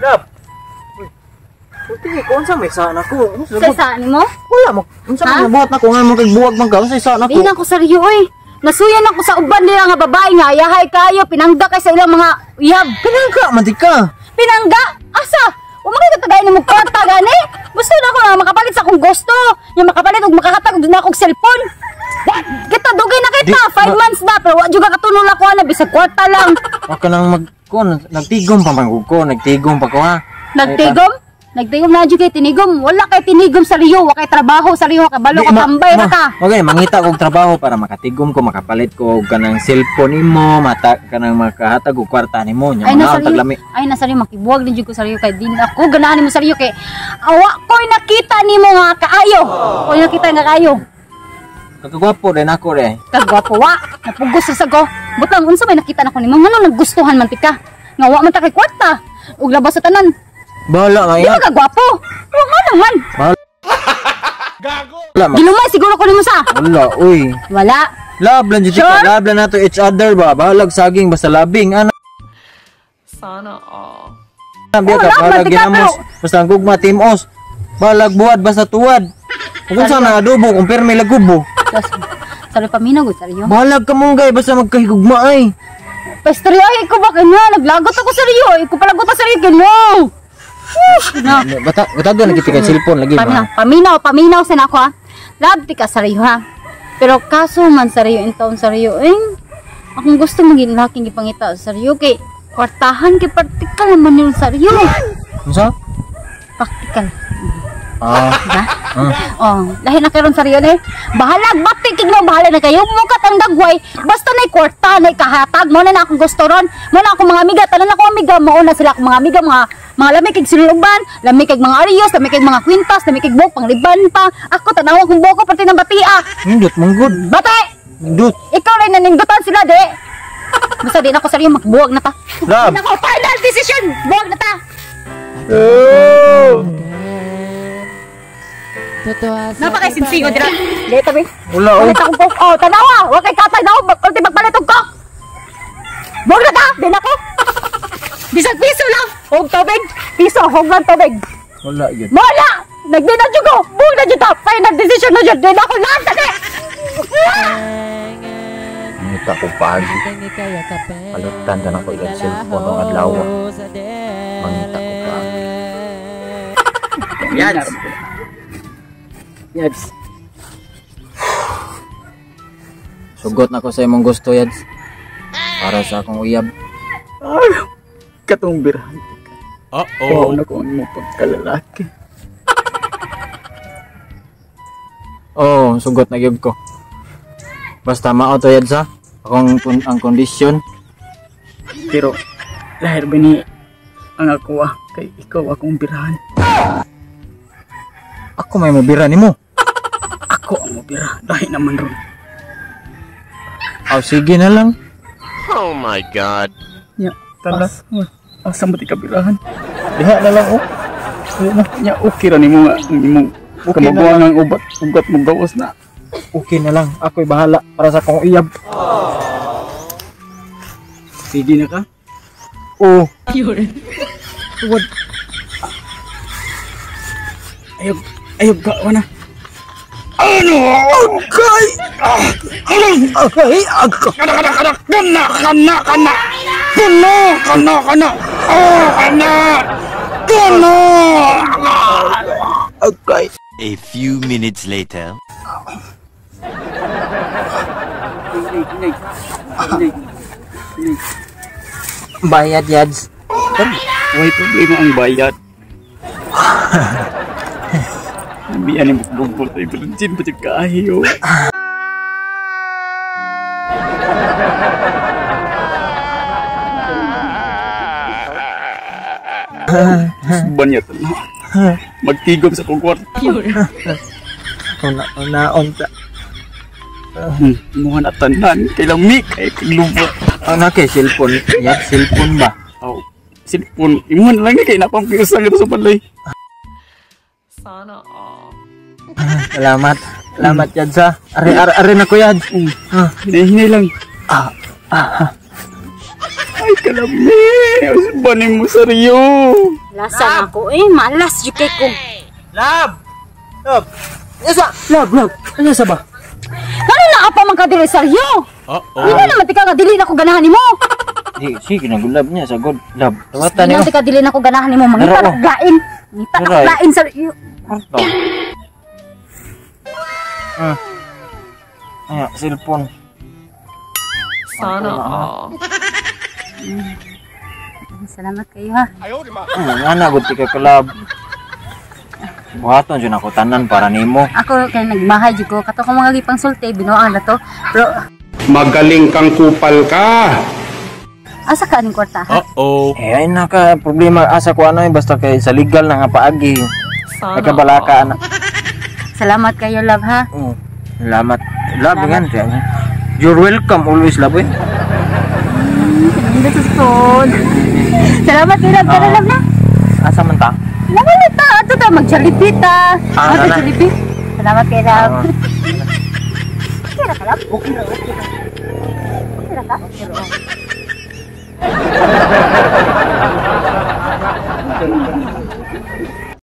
Lab. Uy, kung saan may saan ako? Sa saan mo? Wala mo. Kung saan may buhat na ko nga mo kay buwag man ka. Kung saan ako? Di na ko saryo oy. Nasuyan ako sa uban nila nga babae nga ayahay kayo. Pinangga kay sa ilang mga uyab. Pinangga, mantika. Pinangga? Asa? Umagay ka tagay na magkwarta gani? Gusto na ako nga makapalit sa akong gusto. Yung makapalit o makahatag na akong cellphone. Kita dugay na kita. 5 months na. Pero wad juga katunol ako na. Bisag kwarta lang. Waka nang nagtigom pa man ko. Nagtigom pa ko ha. Nagtigom? Nagtigom na dyan kay tinigom. Wala kay tinigom sa Rio. Wala kay trabaho sa Rio. Kabalo ka tambay na ka. Okay, mangita kong trabaho para makatigom ko, makapalit ko kanang cellphone nimo, kanang makahatag og kwarta nimo. Ay nasa Rio. Ay nasa Rio makibuwag din jud ko sa Rio kay din ako ganahan nimo sa Rio kay awa ko'y nakita nimo nga kaayo. Ko'y nakita nga kaayo. Kagwapo din ako re. Kagwapo wa. Napugos sa ko. Butang unsa may nakita nako nimo? Ngano nagustuhan man tika? Nga wa man ta kay kwarta. Ug labas sa tanan. Bahala nga yan. Di ka gwapo. Nga naman. Bahala. Gago. Gilumay siguro ko nimo sa. Wala, uy. Wala. Love lang dito. Love lang nato each other ba. Bahalag saging basta labing. Ana. Sana all. Biya ka, bahalag ginamos. Basta ang gugma timos. Bahalag buwad basta tuwad. Kung saan na adobo, kung perme lagubo. Sari paminaw, saryo. Bahalag ka mong gay, basta magkahigugma ay. Pastoryo, ay ko ba kanya? Naglagot ako saryo. Iko palagot sa saryo kanya. Bata doon nagitikan cellphone lagi ba? Paminaw sa nako ha. Lab ti ka saryo ha. Pero kaso man saryo in taon saryo akong gusto maging laking ipangita saryo kay kwartahan kay praktikal man yung saryo. Unsa? Praktikal. Diba? Lahi na karon saryo ni. Bahalag batik kig mo bahala na kayo mo katang dagway. Basta nay kwarta nay kahatag mo na akong gusto ron. Mo na akong mga amiga tanan ako amiga mao na sila akong mga amiga mga lami kig siluban, lami kig mga arios, lami kig mga kwintas, lami kig buhok pangliban pa. Ako tanaw akong buhok pati ng batia. Nindot manggod. Bate. Nindot. Ikaw rin nanindutan sila de. Basta di na ako saryo magbuwag na ta. Lab. Nako final decision. Buwag na ta. Napakay sinsigo dira. Dito bi. Wala Palit akong coke. Tanawa. Wa kay katay daw. Ulti magpalit og coke. Buwag na ta. Di na ko. Bisag piso lang. Hog tubig. Piso. Hog lang tubig. Wala yun. Wala. Nagdinag dyan ko. Buwag na dyan ta. Final decision na dyan. Di na ko lang. Tagi. Mangita ko pagi. Palutan ka na ko ilang cellphone ng adlaw. Mangita ko pagi. Yads. Yads. Sugot na ko sa imong gusto, Yads. Para sa akong uyab. Ay, katong birahan. Oo na ko ang pagkalalaki. Oo, sugot na gyud ko. Basta mao to Yads ha. Ang kondisyon. Pero, lahir ba ni ang ako kay ikaw akong birahan. Ako may mabira nimo. Ako ang mabira, dahil naman ron. Sige na lang. Oh my God. Ya, talas. Asa mo ti kabirahan? Diha na lang Ya, okay ra nimo nga nimo. Kamabuan ang ugat mo gawas na. Okay na lang. Ako'y bahala para sa akong iyab. Sige na ka? Oo. Tuwad. Ayog ka, wana. Ano? Okay! Okay! Okay! A few minutes later. Bayad, Yads. May problema ang bayad. Biyan yung bukbol tayo berlencin pacik kahiyo. Banyak na. Magtigom sa kong kwarto. Naon ta. Muha na tanan. Kailang mik ay kaglubot. Ano kay cellphone? Yads, cellphone ba? Oh, cellphone. Imuhan lang kay napampiusan ito sa palay. Sana all. Salamat. Salamat Yads ha. Are na ko Yads. Hinay lang. Ay kalami. Banin mo sa Rio. Lasa na ako eh. Malas yung kay ko. Love! Love! Yasa! Love. Ano sa ba? Ano na pa man kadili saryo? Hindi na naman tika kadili na ko ganahan nimo. Di, sige, nagulab niya sa good. Love, tawatan Hindi niyo. na tika dili na ko ganahan nimo. Mangita Pero, na lain. Mangita na Pero, lain saryo. Ito. Ayan, cellphone. Sana all. Salamat kayo ha. Nanagot ka kalab. Buhaton dyan ako tanan para nimo. Ako kay nagmahay jud ko kato ko mga gipang sulti binuang na to. Pero Magaling kang kupal ka. asa ka ning kwarta ha? Eh, ay naka problema asa ko ano basta kay sa legal na nga paagi. Sana Nagkabalaka na. Salamat kayo love ha. Salamat. Love gan. You're welcome always, love eh. Hindi susun. Salamat kayo love ka love na. Asa man ta? Naman ta ato ta mag-Jollibee ta. Nana. Jollibee. Salamat kayo love. Ah. Okay ra ka love? Okay ra. Okay ra ka? Okay ra.